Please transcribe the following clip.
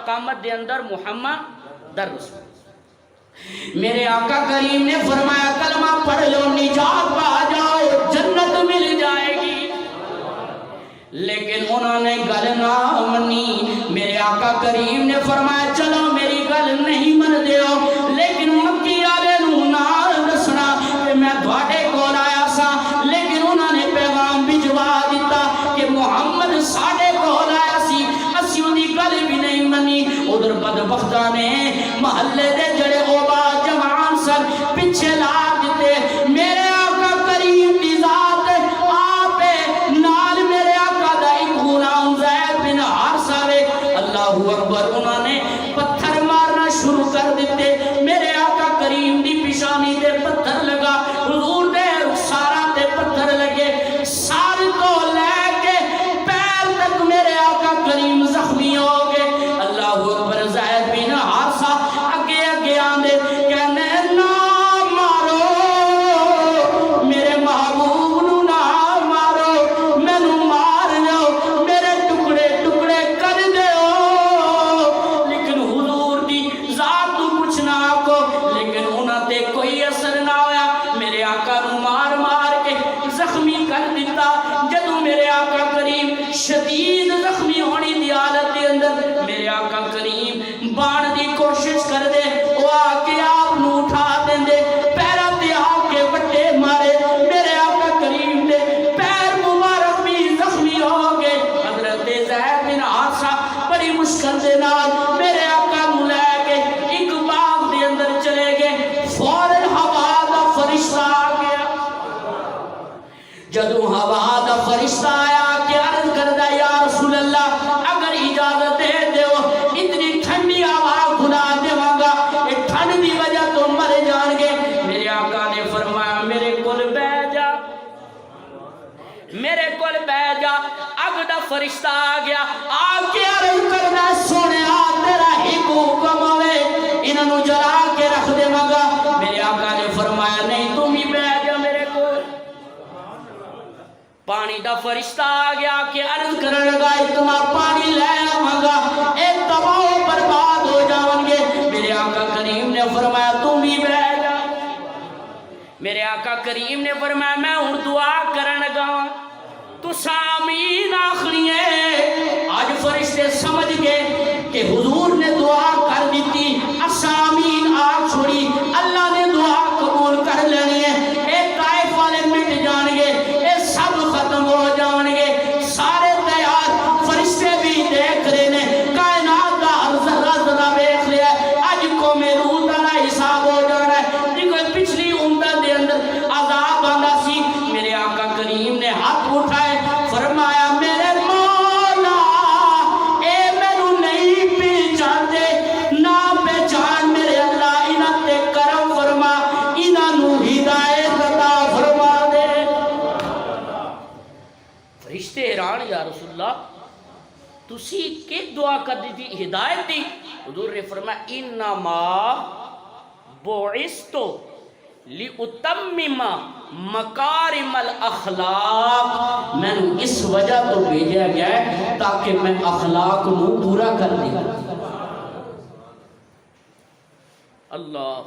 قامت دے اندر محمد در رسول. میرے آقا کریم نے فرمایا کلمہ پڑھ لو نجات پا جاؤ جنت مل جائے گی. لیکن انہوں نے گل نہ منی. میرے آقا کریم نے فرمایا چلو میری گل نہیں من دیو لیکن مکی والے نوں نال دسنا کہ میں تھوڑے کول آیا سا. لیکن انہوں نے پیغام بھجوا دیتا کہ محمد ساڈے کول آیا سی اسی اودی گل بھی نہیں منی. ادھر بدبختاں نے محلے دے جڑے اوبا جوان سن پیچھے لا دیتے. میرے آقا کریم دی ذات آپ نال میرے آقا دا ایک غلام زید بن حارثہ وے. اللہ اکبر. انہوں نے پتھر مارنا شروع کر دیتے. میرے آقا کریم دی پیشانی دے پتھر لگا, حضور دے رخسارا تے پتھر لگے, سار کو لے کے پیر تک میرے آقا کریم زخمی ہو گئے. اللہ اکبر. زید بن حارثہ اگے اگے آندے کہنے نہ مارو میرے محبوب نو نہ مارو مینوں مار لو میرے ٹکڑے ٹکڑے کر دیو. لیکن حضور دی ذات تو کچھ نہ آکو. لیکن انہاں تے کوئی اثر نہ ہویا. میرے آقا نو مار مار کے زخمی کر دیتا. جدوں میرے آقا کریم شدید زخمی ہونی دی حالت دے اندر میرے آقا کریم بان دی کوشش کر دے وہ آ کے آپ نو اٹھا دیں دے پیرہ تے آ کے بٹے مارے. میرے آقا کریم دے پیر مبارک بھی زخمی ہو گئے. حضرت زید بن حارثہ بڑی مشکل دے نال میرے آقا نو لے کے ایک باغ دے اندر چلے گئے. فوراً ہوا دا فرشتہ آ گیا. جدوں ہوا دا فرشتہ آیا کہ عرض کردہ یا رسول اللہ اگر اجازت دے دیو اتنی ٹھنڈی ہوا خدا دیواں گا یہ ٹھنڈ دی وجہ تو مر جان گے. میرے آقا نے فرمایا میرے کول بیٹھ جا میرے کول بیٹھ جا. اگ دا فرشتہ آ گیا آ کے عرض کردہ سونے تیرا ایک حکم ہوئے انہاں نوں جلا کے رکھ دیواں گا. میرے آقا نے فرمایا نہیں تم ہی بیٹھ جا میرے کول. پانی دا فرشتہ آ گیا کہ عرض کرن لگا اتنا پانی لے آواں گا اے تباہ و برباد ہو جاون گے. میرے آقا کریم نے فرمایا تم ہی بیٹھ جا. میرے آقا کریم نے فرمایا میں ہن دعا کرن لگا تو آمین آخری ہے. آج فرشتے سمجھ گئے کہ حضور نے دعا کر دیتی اسا آمین آخ چھوڑی اللہ نے دعا قبول کر لینی ہے. اے طائف والے مٹ جان گے اے سب ختم ہو جان گے. سارے تیار فرشتے بھی دیکھ رہے نے کائنات دا ہر ذرہ ذرہ دیکھ لیا. اج کو میں روح دا حساب ہو جانا ہے. دیکھو پچھلی امت دے اندر عذاب آندا سی. میرے آقا کریم نے ہاتھ اٹھائے فرمایا میرے مولا اے مینوں نہیں پہچانتے نہ پہچان میرے اللہ انہاں تے کرم فرما انہاں نوں ہدایت عطا فرما دے. فرشتے حیران یا رسول اللہ تسی کی دعا کر دی تھی ہدایت دی. حضور نے فرمایا انما بعثتو لِأُتَمِّمَ مَكَارِمَ الْأَخْلَاق. میں نے اس وجہ تو بھیجا گیا ہے تاکہ میں اخلاق نو پورا کر دیں. اللہ